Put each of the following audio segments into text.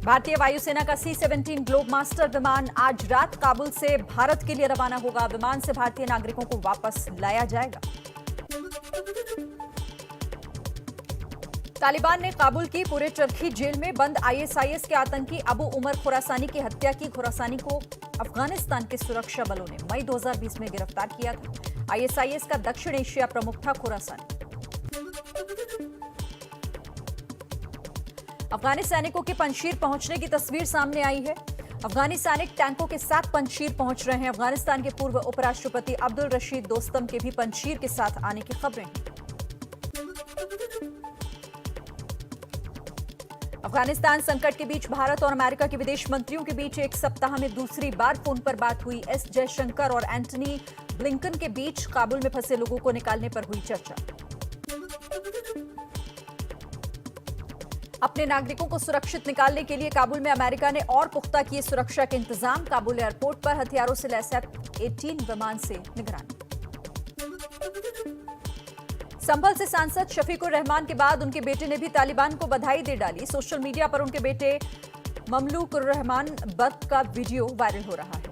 भारतीय वायुसेना का C-17 ग्लोब मास्टर विमान आज रात काबुल से भारत के लिए रवाना होगा। विमान से भारतीय नागरिकों को वापस लाया जाएगा। तालिबान ने काबुल की पूरे चरखी जेल में बंद ISIS के आतंकी अबू उमर खुरासानी की हत्या की। खुरासानी को अफगानिस्तान के सुरक्षा बलों ने मई 2020 में गिरफ्तार किया था। ISIS का दक्षिण एशिया प्रमुख था खुरासानी। अफगानी सैनिकों के पंजशीर पहुंचने की तस्वीर सामने आई है। अफगानी सैनिक टैंकों के साथ पंजशीर पहुंच रहे हैं। अफगानिस्तान के पूर्व उपराष्ट्रपति अब्दुल रशीद दोस्तम के भी पंजशीर के साथ आने की खबरें हैं। अफगानिस्तान संकट के बीच भारत और अमेरिका के विदेश मंत्रियों के बीच एक सप्ताह में दूसरी बार फोन पर बात हुई। एस जयशंकर और एंटनी ब्लिंकन के बीच काबुल में फंसे लोगों को निकालने पर हुई चर्चा। अपने नागरिकों को सुरक्षित निकालने के लिए काबुल में अमेरिका ने और पुख्ता किए सुरक्षा के इंतजाम। काबुल एयरपोर्ट पर हथियारों से लैस F-18 विमान से निगरानी। संभल से सांसद शफीकुर रहमान के बाद उनके बेटे ने भी तालिबान को बधाई दे डाली। सोशल मीडिया पर उनके बेटे ममलूकुर रहमान बर्थ का वीडियो वायरल हो रहा है।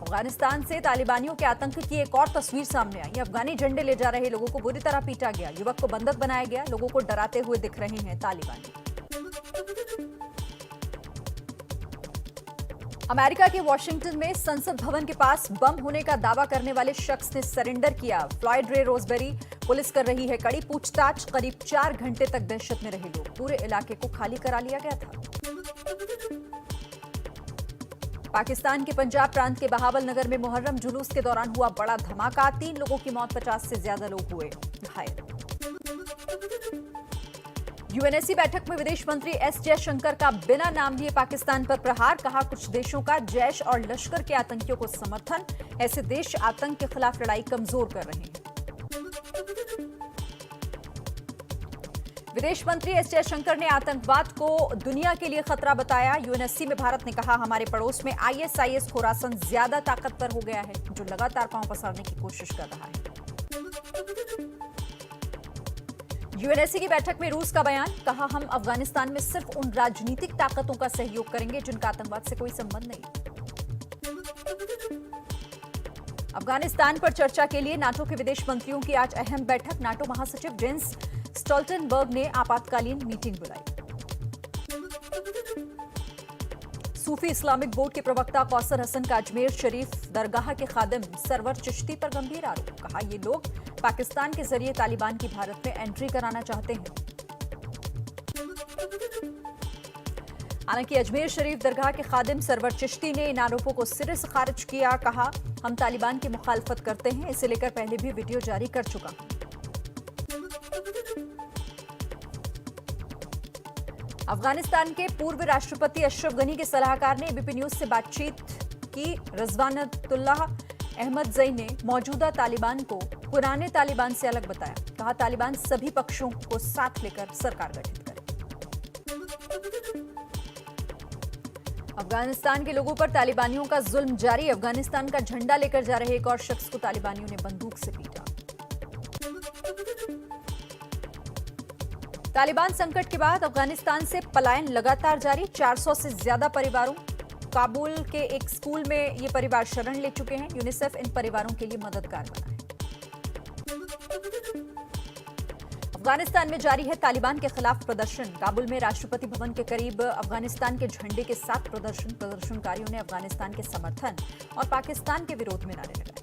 अफगानिस्तान से तालिबानियों के आतंक की एक और तस्वीर सामने आई। अफगानी झंडे ले जा रहे लोगों को बुरी तरह पीटा गया। युवक को बंधक बनाया गया। लोगों को डराते हुए दिख रहे हैं तालिबानी। अमेरिका के वॉशिंगटन में संसद भवन के पास बम होने का दावा करने वाले शख्स ने सरेंडर किया। फ्लॉयड रे रोजबेरी पुलिस कर रही है कड़ी पूछताछ। करीब 4 घंटे तक दहशत में रहे लोग। पूरे इलाके को खाली करा लिया गया था। पाकिस्तान के पंजाब प्रांत के बहावल नगर में मुहर्रम जुलूस के दौरान हुआ बड़ा धमाका। 3 लोगों की मौत, 50 से ज्यादा लोग हुए घायल। यूएनएससी बैठक में विदेश मंत्री एस जयशंकर का बिना नाम लिए पाकिस्तान पर प्रहार। कहा, कुछ देशों का जैश और लश्कर के आतंकियों को समर्थन। ऐसे देश आतंक के खिलाफ लड़ाई कमजोर कर रहे हैं। विदेश मंत्री एस जयशंकर ने आतंकवाद को दुनिया के लिए खतरा बताया। यूएनएससी में भारत ने कहा, हमारे पड़ोस में ISIS खुरासन ज्यादा ताकतवर हो गया है, जो लगातार पांव पसारने की कोशिश कर रहा है। यूएनएससी की बैठक में रूस का बयान। कहा, हम अफगानिस्तान में सिर्फ उन राजनीतिक ताकतों का सहयोग करेंगे जिनका आतंकवाद से कोई संबंध नहीं। अफगानिस्तान पर चर्चा के लिए नाटो के विदेश मंत्रियों की आज अहम बैठक। नाटो महासचिव जेंस स्टोल्टनबर्ग ने आपातकालीन मीटिंग बुलाई। सूफी इस्लामिक बोर्ड के प्रवक्ता कौसर हसन का अजमेर शरीफ दरगाह के खादिम सरवर चिश्ती पर गंभीर आरोप। कहा, ये लोग पाकिस्तान के जरिए तालिबान की भारत में एंट्री कराना चाहते हैं। हालांकि अजमेर शरीफ दरगाह के खादिम सरवर चिश्ती ने इन आरोपों को सिरे से खारिज किया। कहा, हम तालिबान की मुखालफत करते हैं। इसे लेकर पहले भी वीडियो जारी कर चुका हूं। अफगानिस्तान के पूर्व राष्ट्रपति अशरफ गनी के सलाहकार ने एबीपी न्यूज से बातचीत की। रिजवानुल्लाह अहमदजई ने मौजूदा तालिबान को पुराने तालिबान से अलग बताया। कहा, तालिबान सभी पक्षों को साथ लेकर सरकार गठित करे। अफगानिस्तान के लोगों पर तालिबानियों का जुल्म जारी। अफगानिस्तान का झंडा लेकर जा रहे एक और शख्स को तालिबानियों ने बंदूक से पीटा। तालिबान संकट के बाद अफगानिस्तान से पलायन लगातार जारी। 400 से ज्यादा परिवारों काबुल के एक स्कूल में ये परिवार शरण ले चुके हैं। यूनिसेफ इन परिवारों के लिए मददगार बना है। अफगानिस्तान में जारी है तालिबान के खिलाफ प्रदर्शन। काबुल में राष्ट्रपति भवन के करीब अफगानिस्तान के झंडे के साथ प्रदर्शनकारियों ने अफगानिस्तान के समर्थन और पाकिस्तान के विरोध में नारे लगाए।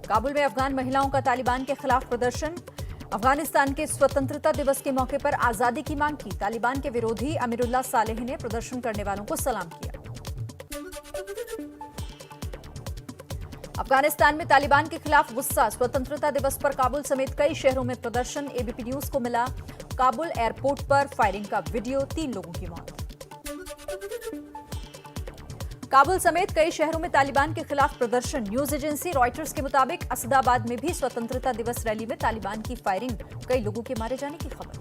काबुल में अफगान महिलाओं का तालिबान के खिलाफ प्रदर्शन। अफगानिस्तान के स्वतंत्रता दिवस के मौके पर आजादी की मांग की। तालिबान के विरोधी अमीरुल्लाह सालेह ने प्रदर्शन करने वालों को सलाम किया। अफगानिस्तान में तालिबान के खिलाफ गुस्सा। स्वतंत्रता दिवस पर काबुल समेत कई शहरों में प्रदर्शन। एबीपी न्यूज को मिला काबुल एयरपोर्ट पर फायरिंग का वीडियो। 3 लोगों की मौत। काबुल समेत कई शहरों में तालिबान के खिलाफ प्रदर्शन। न्यूज एजेंसी रॉयटर्स के मुताबिक असदाबाद में भी स्वतंत्रता दिवस रैली में तालिबान की फायरिंग, कई लोगों के मारे जाने की खबर।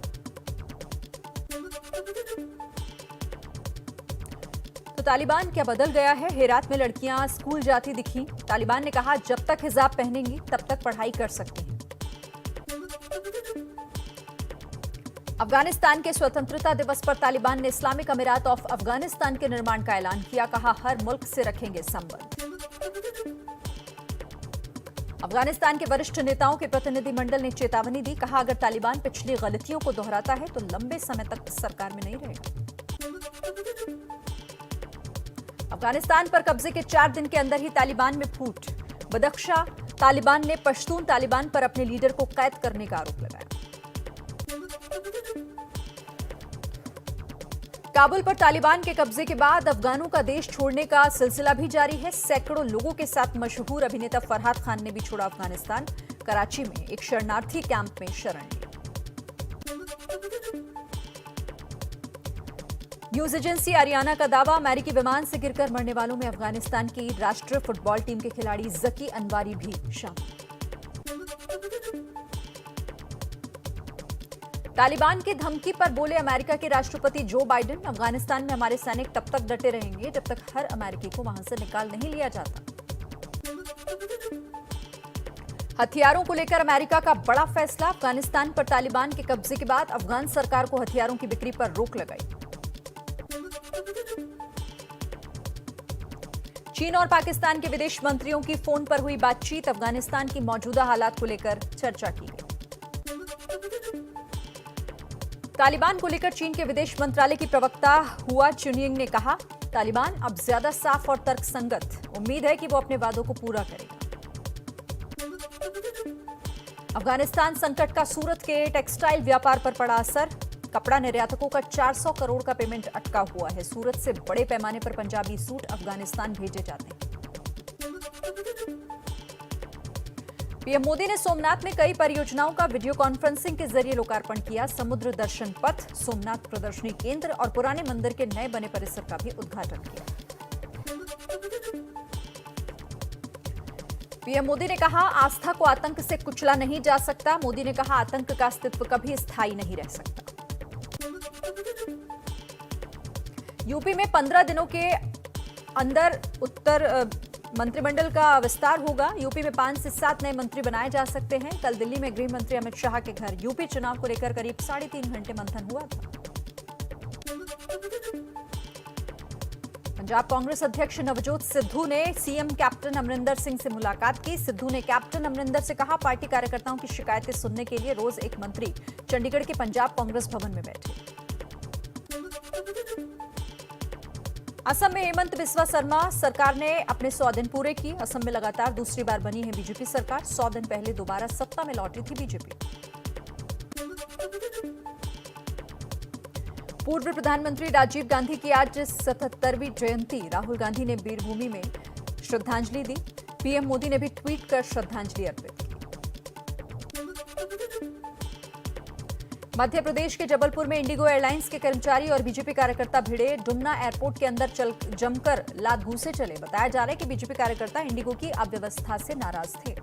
तो तालिबान क्या बदल गया है? हेरात में लड़कियां स्कूल जाती दिखी। तालिबान ने कहा, जब तक हिजाब पहनेंगी तब तक पढ़ाई कर सकती हैं। अफगानिस्तान के स्वतंत्रता दिवस पर तालिबान ने इस्लामिक अमीरात ऑफ अफगानिस्तान के निर्माण का ऐलान किया। कहा, हर मुल्क से रखेंगे संबंध। अफगानिस्तान के वरिष्ठ नेताओं के प्रतिनिधिमंडल ने चेतावनी दी। कहा, अगर तालिबान पिछली गलतियों को दोहराता है तो लंबे समय तक सरकार में नहीं रहेगा। अफगानिस्तान पर कब्जे के 4 दिन के अंदर ही तालिबान में फूट। बदख्शा तालिबान ने पश्तून तालिबान पर अपने लीडर को कैद करने का आरोप लगाया। काबुल पर तालिबान के कब्जे के बाद अफगानों का देश छोड़ने का सिलसिला भी जारी है। सैकड़ों लोगों के साथ मशहूर अभिनेता फरहाद खान ने भी छोड़ा अफगानिस्तान। कराची में एक शरणार्थी कैंप में शरण ली। न्यूज एजेंसी आरियाना का दावा, अमेरिकी विमान से गिरकर मरने वालों में अफगानिस्तान की राष्ट्रीय फुटबॉल टीम के खिलाड़ी जकी अनवारी भी शामिल। तालिबान की धमकी पर बोले अमेरिका के राष्ट्रपति जो बाइडेन, अफगानिस्तान में हमारे सैनिक तब तक डटे रहेंगे जब तक हर अमेरिकी को वहां से निकाल नहीं लिया जाता। हथियारों को लेकर अमेरिका का बड़ा फैसला। अफगानिस्तान पर तालिबान के कब्जे के बाद अफगान सरकार को हथियारों की बिक्री पर रोक लगाई। चीन और पाकिस्तान के विदेश मंत्रियों की फोन पर हुई बातचीत। अफगानिस्तान की मौजूदा हालात को लेकर चर्चा की गई। तालिबान को लेकर चीन के विदेश मंत्रालय की प्रवक्ता हुआ चुनिंग ने कहा, तालिबान अब ज्यादा साफ और तर्कसंगत। उम्मीद है कि वो अपने वादों को पूरा करेगा। अफगानिस्तान संकट का सूरत के टेक्सटाइल व्यापार पर पड़ा असर। कपड़ा निर्यातकों का 400 करोड़ का पेमेंट अटका हुआ है। सूरत से बड़े पैमाने पर पंजाबी सूट अफगानिस्तान भेजे जाते हैं। पीएम मोदी ने सोमनाथ में कई परियोजनाओं का वीडियो कॉन्फ्रेंसिंग के जरिए लोकार्पण किया। समुद्र दर्शन पथ, सोमनाथ प्रदर्शनी केंद्र और पुराने मंदिर के नए बने परिसर का भी उद्घाटन किया। पीएम मोदी ने कहा, आस्था को आतंक से कुचला नहीं जा सकता। मोदी ने कहा, आतंक का अस्तित्व कभी स्थायी नहीं रह सकता। यूपी में 15 दिनों के अंदर मंत्रिमंडल का विस्तार होगा। यूपी में 5 से 7 नए मंत्री बनाए जा सकते हैं। कल दिल्ली में गृह मंत्री अमित शाह के घर यूपी चुनाव को लेकर करीब 3.5 घंटे मंथन हुआ था। पंजाब कांग्रेस अध्यक्ष नवजोत सिद्धू ने सीएम कैप्टन अमरिंदर सिंह से मुलाकात की। सिद्धू ने कैप्टन अमरिंदर से कहा, पार्टी कार्यकर्ताओं की शिकायतें सुनने के लिए रोज एक मंत्री चंडीगढ़ के पंजाब कांग्रेस भवन में बैठे। असम में हेमंत बिस्वा शर्मा सरकार ने अपने 100 दिन पूरे किए। असम में लगातार दूसरी बार बनी है बीजेपी सरकार। 100 दिन पहले दोबारा सत्ता में लौटी थी बीजेपी। पूर्व प्रधानमंत्री राजीव गांधी की आज 77वीं जयंती। राहुल गांधी ने वीरभूमि में श्रद्धांजलि दी। पीएम मोदी ने भी ट्वीट कर श्रद्धांजलि अर्पित की। मध्य प्रदेश के जबलपुर में इंडिगो एयरलाइंस के कर्मचारी और बीजेपी कार्यकर्ता भिड़े। डुमना एयरपोर्ट के अंदर जमकर लात घूंसे चले। बताया जा रहा है कि बीजेपी कार्यकर्ता इंडिगो की अव्यवस्था से नाराज थे।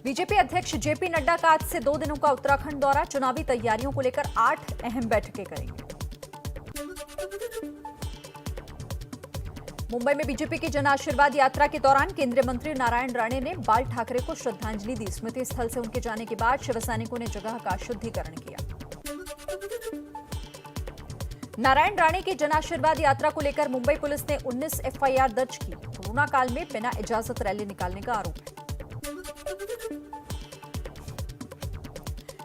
बीजेपी अध्यक्ष जेपी नड्डा का आज से 2 दिनों का उत्तराखंड दौरा। चुनावी तैयारियों को लेकर 8 अहम बैठकें करेंगे। मुंबई में बीजेपी की जन आशीर्वाद यात्रा के दौरान केंद्रीय मंत्री नारायण राणे ने बाल ठाकरे को श्रद्धांजलि दी। स्मृति स्थल से उनके जाने के बाद शिव सैनिकों ने जगह का शुद्धिकरण किया। नारायण राणे की जन आशीर्वाद यात्रा को लेकर मुंबई पुलिस ने 19 एफआईआर दर्ज की। कोरोना काल में बिना इजाजत रैली निकालने का आरोप है।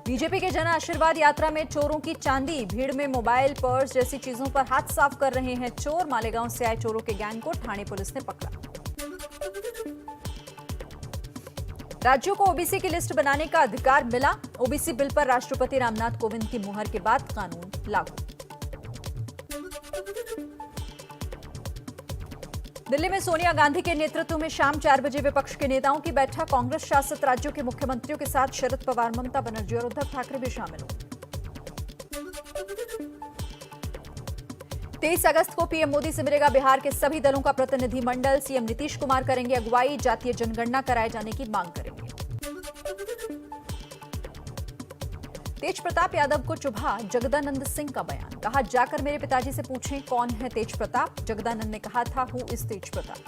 बीजेपी के जन आशीर्वाद यात्रा में चोरों की चांदी। भीड़ में मोबाइल, पर्स जैसी चीजों पर हाथ साफ कर रहे हैं चोर। मालेगांव से आए चोरों के गैंग को ठाणे पुलिस ने पकड़ा। राज्यों को ओबीसी की लिस्ट बनाने का अधिकार मिला। ओबीसी बिल पर राष्ट्रपति रामनाथ कोविंद की मुहर के बाद कानून लागू। दिल्ली में सोनिया गांधी के नेतृत्व में शाम 4 बजे विपक्ष के नेताओं की बैठक। कांग्रेस शासित राज्यों के मुख्यमंत्रियों के साथ शरद पवार, ममता बनर्जी और उद्धव ठाकरे भी शामिल हुए। 23 अगस्त को पीएम मोदी से मिलेगा बिहार के सभी दलों का प्रतिनिधिमंडल। सीएम नीतीश कुमार करेंगे अगुवाई। जातीय जनगणना कराए जाने की मांग करेंगे। तेज प्रताप यादव को चुभा जगदानंद सिंह का बयान। कहा, जाकर मेरे पिताजी से पूछें कौन है तेज प्रताप। जगदानंद ने कहा था, who is Tej Pratap.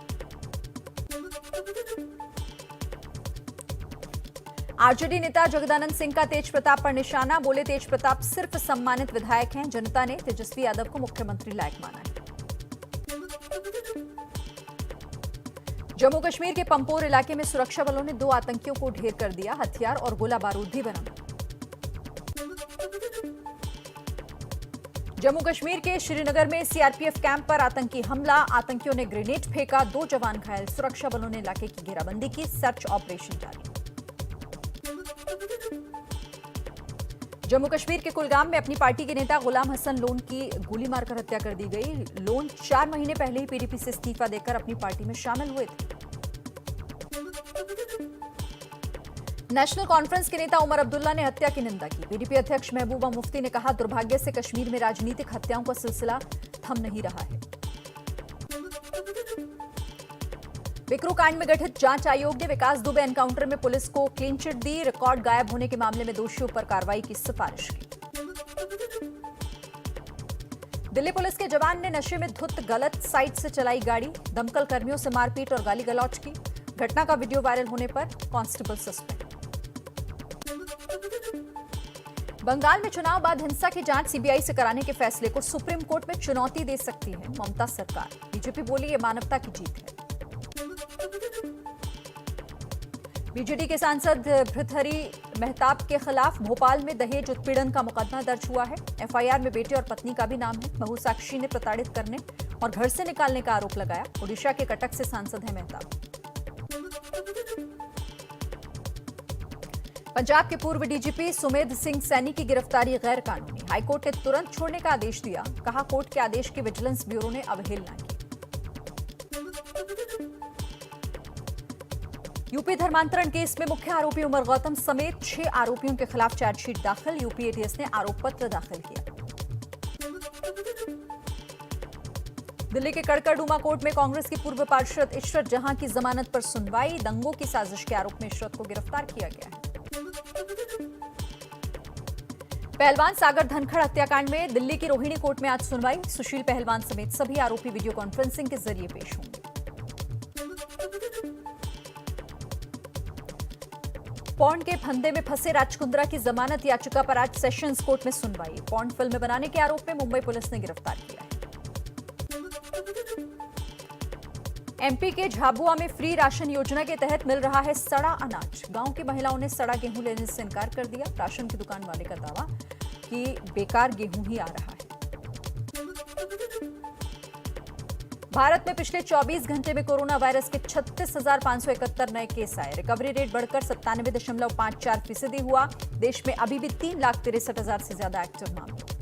RJD नेता जगदानंद सिंह का तेज प्रताप पर निशाना, बोले तेज प्रताप सिर्फ सम्मानित विधायक हैं, जनता ने तेजस्वी यादव को मुख्यमंत्री लायक माना है। जम्मू कश्मीर के पंपोर इलाके में सुरक्षा बलों ने 2 आतंकियों को ढेर कर दिया, हथियार और गोला बारूद भी बरामद। जम्मू कश्मीर के श्रीनगर में सीआरपीएफ कैंप पर आतंकी हमला, आतंकियों ने ग्रेनेड फेंका, 2 जवान घायल, सुरक्षा बलों ने इलाके की घेराबंदी की, सर्च ऑपरेशन जारी। जम्मू कश्मीर के कुलगाम में अपनी पार्टी के नेता गुलाम हसन लोन की गोली मारकर हत्या कर दी गई। लोन 4 महीने पहले ही पीडीपी से इस्तीफा देकर अपनी पार्टी में शामिल हुए थे। नेशनल कॉन्फ्रेंस के नेता उमर अब्दुल्ला ने हत्या की निंदा की। पीडीपी अध्यक्ष महबूबा मुफ्ती ने कहा, दुर्भाग्य से कश्मीर में राजनीतिक हत्याओं का सिलसिला थम नहीं रहा है। विक्रू कांड में गठित जांच आयोग ने विकास दुबे एनकाउंटर में पुलिस को क्लीन चिट दी, रिकॉर्ड गायब होने के मामले में दोषियों पर कार्रवाई की सिफारिश की। दिल्ली पुलिस के जवान ने नशे में धुत गलत साइड से चलाई गाड़ी, दमकल कर्मियों से मारपीट और गाली गलौज की। घटना का वीडियो वायरल होने पर कांस्टेबल सस्पेंड। बंगाल में चुनाव बाद हिंसा की जांच सीबीआई से कराने के फैसले को सुप्रीम कोर्ट में चुनौती दे सकती है ममता सरकार। बीजेपी बोली, ये मानवता की जीत है। बीजेडी के सांसद भृतहरि मेहताब के खिलाफ भोपाल में दहेज उत्पीड़न का मुकदमा दर्ज हुआ है। एफआईआर में बेटे और पत्नी का भी नाम है। बहू साक्षी ने प्रताड़ित करने और घर से निकालने का आरोप लगाया। ओडिशा के कटक से सांसद हैं मेहताब। पंजाब के पूर्व डीजीपी सुमेध सिंह सैनी की गिरफ्तारी गैर कानूनी, हाईकोर्ट ने तुरंत छोड़ने का आदेश दिया। कहा, कोर्ट के आदेश की विजिलेंस ब्यूरो ने अवहेलना की। यूपी धर्मांतरण केस में मुख्य आरोपी उमर गौतम समेत 6 आरोपियों के खिलाफ चार्जशीट दाखिल। यूपी एटीएस ने आरोप पत्र दाखिल किया। दिल्ली के कड़कड़डूमा कोर्ट में कांग्रेस की पूर्व पार्षद इशरत जहां की जमानत पर सुनवाई। दंगों की साजिश के आरोप में इशरत को गिरफ्तार किया गया है। पहलवान सागर धनखड़ हत्याकांड में दिल्ली की रोहिणी कोर्ट में आज सुनवाई। सुशील पहलवान समेत सभी आरोपी वीडियो कॉन्फ्रेंसिंग के जरिए पेश होंगे। पॉन्ड के फंदे में फंसे राजकुंद्रा की जमानत याचिका पर आज सेशंस कोर्ट में सुनवाई। पॉन्ड फिल्म बनाने के आरोप में मुंबई पुलिस ने गिरफ्तार किया है। एमपी के झाबुआ में फ्री राशन योजना के तहत मिल रहा है सड़ा अनाज। गांव की महिलाओं ने सड़ा गेहूं लेने से इनकार कर दिया। राशन की दुकान वाले का दावा कि बेकार गेहूं ही आ रहा है। भारत में पिछले 24 घंटे में कोरोना वायरस के 36,571 नए केस आए। रिकवरी रेट बढ़कर 97.54% हुआ। देश में अभी भी 3,63,000 से ज्यादा एक्टिव मामले।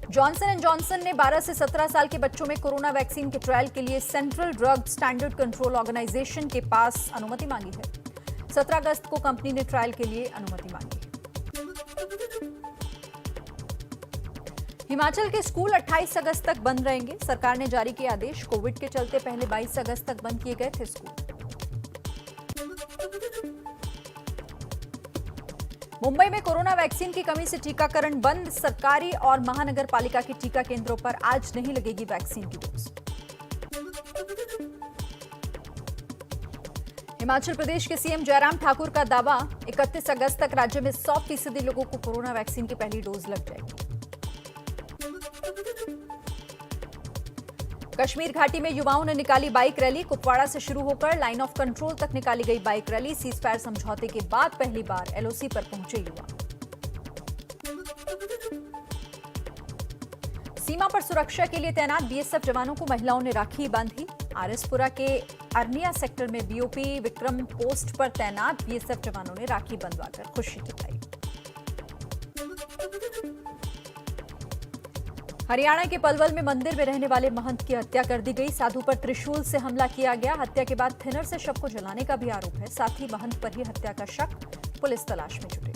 जॉनसन एंड जॉनसन ने 12 से 17 साल के बच्चों में कोरोना वैक्सीन के ट्रायल के लिए central drug standard control organisation के पास अनुमति मांगी है। 17 अगस्त को कंपनी ने ट्रायल के लिए अनुमति मांगी है। हिमाचल के स्कूल 28 अगस्त तक बंद रहेंगे। सरकार ने जारी किया आदेश। कोविड के चलते पहले 22 अगस्त तक बंद किए गए थे स्कूल। मुंबई में कोरोना वैक्सीन की कमी से टीकाकरण बंद। सरकारी और महानगर पालिका के टीका केंद्रों पर आज नहीं लगेगी वैक्सीन की डोज। हिमाचल प्रदेश के सीएम जयराम ठाकुर का दावा, 31 अगस्त तक राज्य में 100% लोगों को कोरोना वैक्सीन की पहली डोज लग जाएगी। कश्मीर घाटी में युवाओं ने निकाली बाइक रैली। कुपवाड़ा से शुरू होकर लाइन ऑफ कंट्रोल तक निकाली गई बाइक रैली। सीजफायर समझौते के बाद पहली बार एलओसी पर पहुंचे युवा। सीमा पर सुरक्षा के लिए तैनात बीएसएफ जवानों को महिलाओं ने राखी बांधी। आरएसपुरा के अरनिया सेक्टर में बीओपी विक्रम पोस्ट पर तैनात बीएसएफ जवानों ने राखी बंधवाकर खुशी जताई। हरियाणा के पलवल में मंदिर में रहने वाले महंत की हत्या कर दी गई। साधु पर त्रिशूल से हमला किया गया। हत्या के बाद थिनर से शव को जलाने का भी आरोप है। साथ ही महंत पर ही हत्या का शक। पुलिस तलाश में जुटी।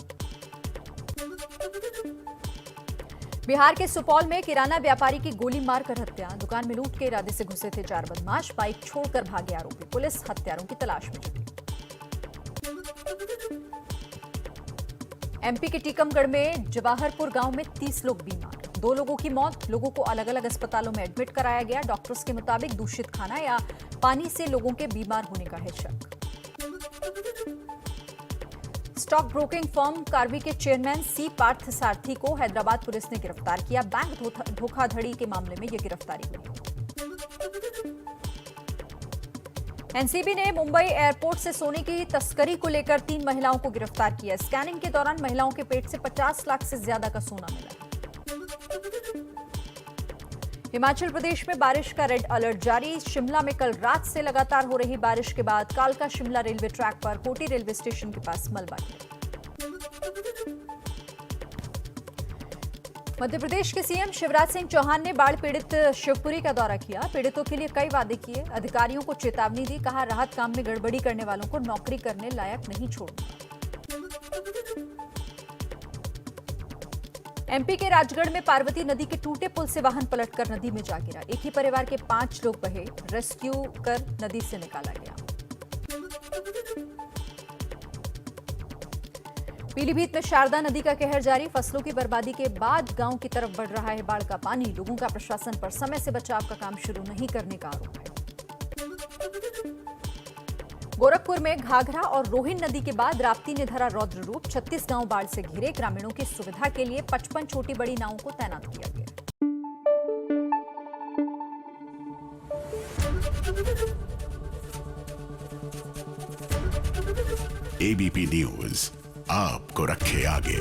बिहार के सुपौल में किराना व्यापारी की गोली मारकर हत्या। दुकान में लूट के इरादे से घुसे थे 4 बदमाश। बाइक छोड़कर भागे आरोपी। पुलिस हत्यारों की तलाश में जुटी। एमपी के टीकमगढ़ में जवाहरपुर गांव में 30 लोग बीमार। 2 लोगों की मौत, लोगों को अलग अलग अस्पतालों में एडमिट कराया गया। डॉक्टर्स के मुताबिक दूषित खाना या पानी से लोगों के बीमार होने का है शक। स्टॉक ब्रोकिंग फर्म कार्वी के चेयरमैन सी पार्थ सारथी को हैदराबाद पुलिस ने गिरफ्तार किया। बैंक धोखाधड़ी के मामले में यह गिरफ्तारी हुई। एनसीबी ने मुंबई एयरपोर्ट से सोने की तस्करी को लेकर 3 महिलाओं को गिरफ्तार किया। स्कैनिंग के दौरान महिलाओं के पेट से 50 लाख से ज्यादा का सोना मिला। हिमाचल प्रदेश में बारिश का रेड अलर्ट जारी। शिमला में कल रात से लगातार हो रही बारिश के बाद कालका शिमला रेलवे ट्रैक पर कोटी रेलवे स्टेशन के पास मलबा गिरा। मध्य प्रदेश के सीएम शिवराज सिंह चौहान ने बाढ़ पीड़ित शिवपुरी का दौरा किया। पीड़ितों के लिए कई वादे किए, अधिकारियों को चेतावनी दी। कहा, राहत काम में गड़बड़ी करने वालों को नौकरी करने लायक नहीं छोड़ना। एमपी के राजगढ़ में पार्वती नदी के टूटे पुल से वाहन पलटकर नदी में जा गिरा। एक ही परिवार के 5 लोग बहे, रेस्क्यू कर नदी से निकाला गया। पीलीभीत में शारदा नदी का कहर जारी। फसलों की बर्बादी के बाद गांव की तरफ बढ़ रहा है बाढ़ का पानी। लोगों का प्रशासन पर समय से बचाव का काम शुरू नहीं करने का आरोप है। गोरखपुर में घाघरा और रोहिन नदी के बाद राप्ती ने धरा रौद्र रूप। 36 गांव बाढ़ से घिरे। ग्रामीणों की सुविधा के लिए 55 छोटी बड़ी नावों को तैनात किया गया। एबीपी न्यूज आपको रखे आगे।